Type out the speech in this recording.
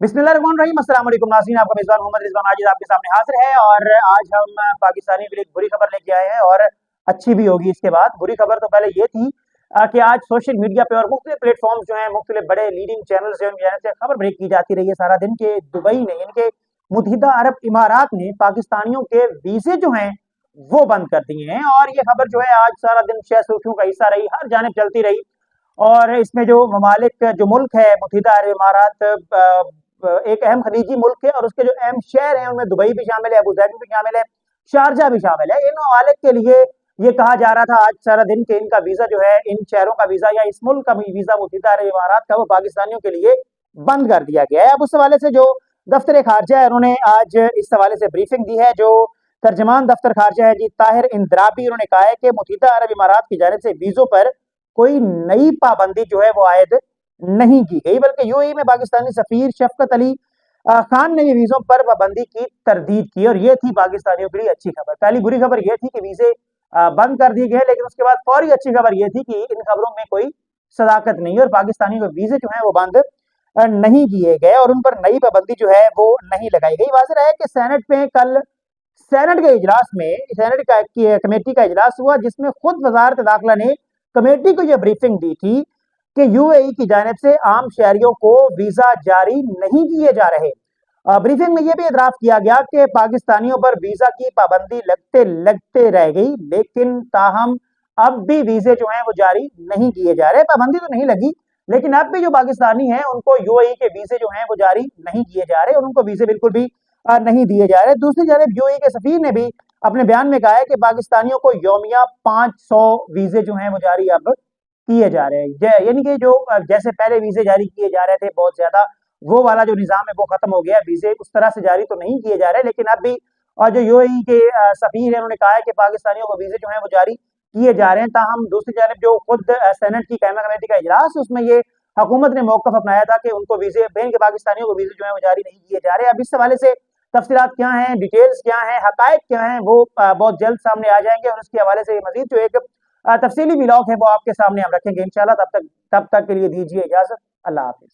बिस्मिल्लाहिर्रहमानिर्रहीम। अस्सलाम वालेकुम नाज़रीन, आपका मेज़बान मोहम्मद रिजवान आजिज़ आपके सामने हाजिर है और आज हम पाकिस्तानियों के लिए एक बुरी खबर लेके आए हैं और अच्छी भी होगी इसके बाद। बुरी खबर तो पहले ये थी कि आज सोशल मीडिया पे और मुख्तलिफ प्लेटफॉर्म्स जो हैं, मुख्तलिफ बड़े लीडिंग चैनल्स जो हैं, से खबर ब्रेक की जाती रही है सारा दिन के दुबई ने यानी कि मुत्तहिदा अरब इमारात ने पाकिस्तानियों के वीज़े जो हैं वो बंद कर दिए हैं। और ये खबर जो है आज सारा दिन शह सुर्खियों का हिस्सा रही, हर जानिब चलती रही। और इसमें जो ममालिक जो मुल्क है मुत्तहिदा अरब इमारात एक अहम खलीजी मुल्क है और उसके जो अहम शहर हैं उनमें दुबई भी शामिल है, अबू धाबी भी शामिल है, शारजा भी शामिल है। इन ममालिक के लिए ये कहा जा रहा था आज सारा दिन के इनका वीजा जो है, इन शहरों का वीजा या इस मुल्क का भी वीजा मुत्तहिदा अरब इमारात का वो पाकिस्तानियों के लिए बंद कर दिया गया है। अब उस हवाले से जो दफ्तर खारजा है उन्होंने आज इस हवाले से ब्रीफिंग दी है। जो तर्जमान दफ्तर खारजा है जी ताहिर इंद्राबी, उन्होंने कहा है कि मुत्तहिदा अरब इमारात की जानिब से वीजों पर कोई नई पाबंदी जो है वो आयद नहीं की गई, बल्कि यूएई में पाकिस्तानी सफीर शफकत अली खान ने भी वीजों पर पाबंदी की तरदीद की और ये थी पाकिस्तानियों के लिए अच्छी खबर। पहली बुरी खबर ये थी कि वीजे बंद कर दिए गए, लेकिन उसके बाद फौरी अच्छी खबर ये थी कि इन खबरों में कोई सदाकत नहीं और पाकिस्तानियों के वीजे जो है वो बंद नहीं किए गए और उन पर नई पाबंदी जो है वो नहीं लगाई गई। वाज़ेह है कि सेनेट में कल सेनेट के इजलास में सेनेट का कमेटी का इजलास हुआ, जिसमें खुद वजारत दाखिला ने कमेटी को यह ब्रीफिंग दी थी कि यूएई की जानिब से आम शहरियों को वीजा जारी नहीं किए जा रहे। ब्रीफिंग में यह भी इतराफ किया गया कि पाकिस्तानियों पर वीजा की पाबंदी लगते लगते रह गई, लेकिन ताहम अब भी वीजे जो हैं वो जारी नहीं किए जा रहे। पाबंदी तो नहीं लगी, लेकिन अब भी जो पाकिस्तानी हैं उनको यूएई के वीजे जो हैं वो जारी नहीं किए जा रहे और उनको वीजे बिल्कुल भी नहीं दिए जा रहे। दूसरी जानब यूएई के सफीर ने भी अपने बयान में कहा है कि पाकिस्तानियों को यौमिया 500 वीजे जो हैं वो जारी अब किए जा रहे हैं। यानी कि जो जैसे पहले वीजे जारी किए जा रहे थे बहुत ज्यादा, वो वाला जो निजाम है वो खत्म हो गया। वीजे उस तरह से जारी तो नहीं किए जा रहे, लेकिन अब भी और जो यूएई के सफीर है उन्होंने कहा है कि पाकिस्तानियों को वीजे जो है वो जारी किए जा रहे हैं। ताहम दूसरी जानब जो खुद सेनेट की कायमा कमेटी का इजलास है उसमें ये हुकूमत ने मौकफ अपनाया था कि उनको वीजे बेन के पाकिस्तानियों को वीजे जो है वो जारी नहीं किए जा रहे। अब इस हवाले से तफसीलात क्या हैं, डिटेल्स क्या हैं, हकायक क्या हैं, वो बहुत जल्द सामने आ जाएंगे और उसके हवाले से मजीद जो एक तफसीली ब्लॉग है वो आपके सामने हम रखेंगे इंशाल्लाह। तब तक के लिए दीजिए इजाजत। अल्लाह हाफिज।